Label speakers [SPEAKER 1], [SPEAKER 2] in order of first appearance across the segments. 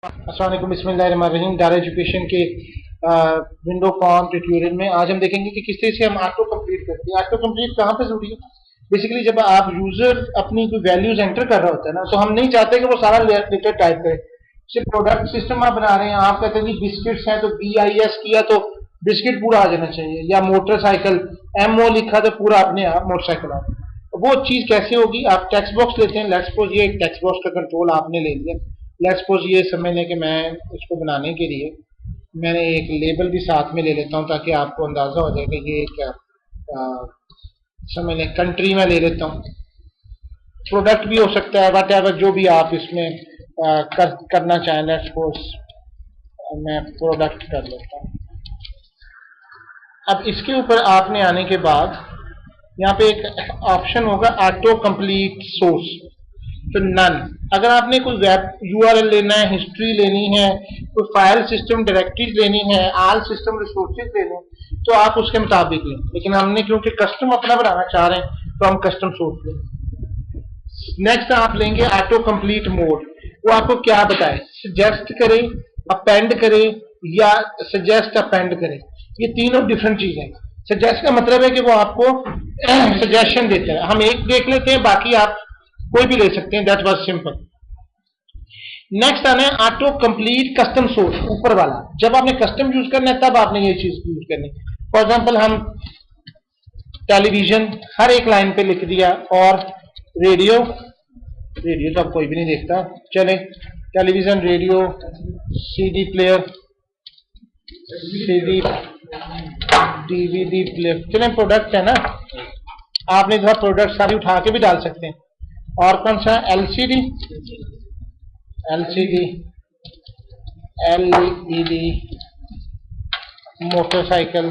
[SPEAKER 1] अस्सलाम वालेकुम, बिस्मिल्लाहिर्रहमानिर्रहीम। डायरेक्ट एजुकेशन के विंडो फॉर्म ट्यूटोरियल में आज हम देखेंगे कि किस तरह से हम ऑटो कंप्लीट करते हैं। ऑटो कंप्लीट कहाँ पे जरूरी है? बेसिकली जब आप यूजर अपनी कोई वैल्यूज एंटर कर रहा होता है ना, तो हम नहीं चाहते कि वो सारा लेटर टाइप करे। सिर्फ प्रोडक्ट सिस्टम आप बना रहे हैं, आप कहते हैं जी बिस्किट्स हैं तो BIS किया तो बिस्किट पूरा आ जाना चाहिए, या मोटरसाइकिल MO लिखा तो पूरा अपने आप मोटरसाइकिल आ। वो चीज कैसे होगी? आप टेक्स्ट बॉक्स लेते हैं, लेट्स सपोज ये टेक्स्ट बॉक्स का कंट्रोल आपने ले लिया। लेट्स सपोज ये समझ लें कि मैं इसको बनाने के लिए मैंने एक लेबल भी साथ में ले लेता हूँ, ताकि आपको अंदाजा हो जाए कि ये क्या समझ लें कंट्री में ले लेता हूँ। प्रोडक्ट भी हो सकता है, वट एवर जो भी आप इसमें करना चाहें। लेट्स सपोज मैं प्रोडक्ट कर लेता हूँ। अब इसके ऊपर आपने आने के बाद यहाँ पे एक ऑप्शन होगा ऑटो कंप्लीट सोर्स, तो नन। अगर आपने कोई वेब URL लेना है, हिस्ट्री लेनी है, कोई फाइल सिस्टम डायरेक्टरीज लेनी है, ऑल सिस्टम रिसोर्सेज लेने हैं, तो आप उसके मुताबिक लें। लेकिन हमने क्योंकि कस्टम अपना बनाना चाह रहे हैं तो हम कस्टम सोर्स लें। नेक्स्ट आप लेंगे ऑटो कंप्लीट मोड। वो आपको क्या बताए, सजेस्ट करे, अपेंड करे या सजेस्ट अपेंड करे। ये तीनों डिफरेंट चीजें हैं। सजेस्ट का मतलब है कि वो आपको सजेशन देता है। हम एक देख लेते हैं, बाकी आप कोई भी ले सकते हैं। That was simple. नेक्स्ट आना है ऑटो कंप्लीट कस्टम सोर्स, ऊपर वाला। जब आपने कस्टम यूज करना है तब आपने ये चीज यूज करनी। फॉर एग्जांपल हम टेलीविजन हर एक लाइन पे लिख दिया, और रेडियो, रेडियो तो अब कोई भी नहीं देखता, चले television, radio, CD player, CD DVD player, चले प्रोडक्ट है ना, आपने इधर प्रोडक्ट सारी उठा के भी डाल सकते हैं। और कौन सा? LCD, LED, मोटरसाइकिल,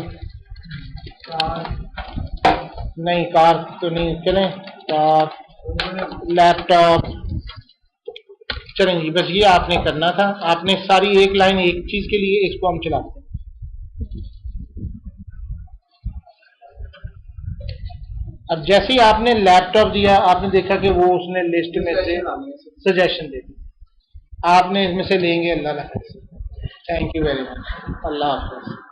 [SPEAKER 1] नहीं कार तो नहीं, चलें कार, लैपटॉप। चलें जी, बस ये आपने करना था। आपने सारी एक लाइन एक चीज के लिए, इसको हम चलाते हैं। अब जैसे ही आपने लैपटॉप दिया, आपने देखा कि वो उसने लिस्ट में से सजेशन दे दी। आपने इसमें से लेंगे। अल्लाह हाफ़िज़, थैंक यू वेरी मच, अल्लाह हाफ़िज़।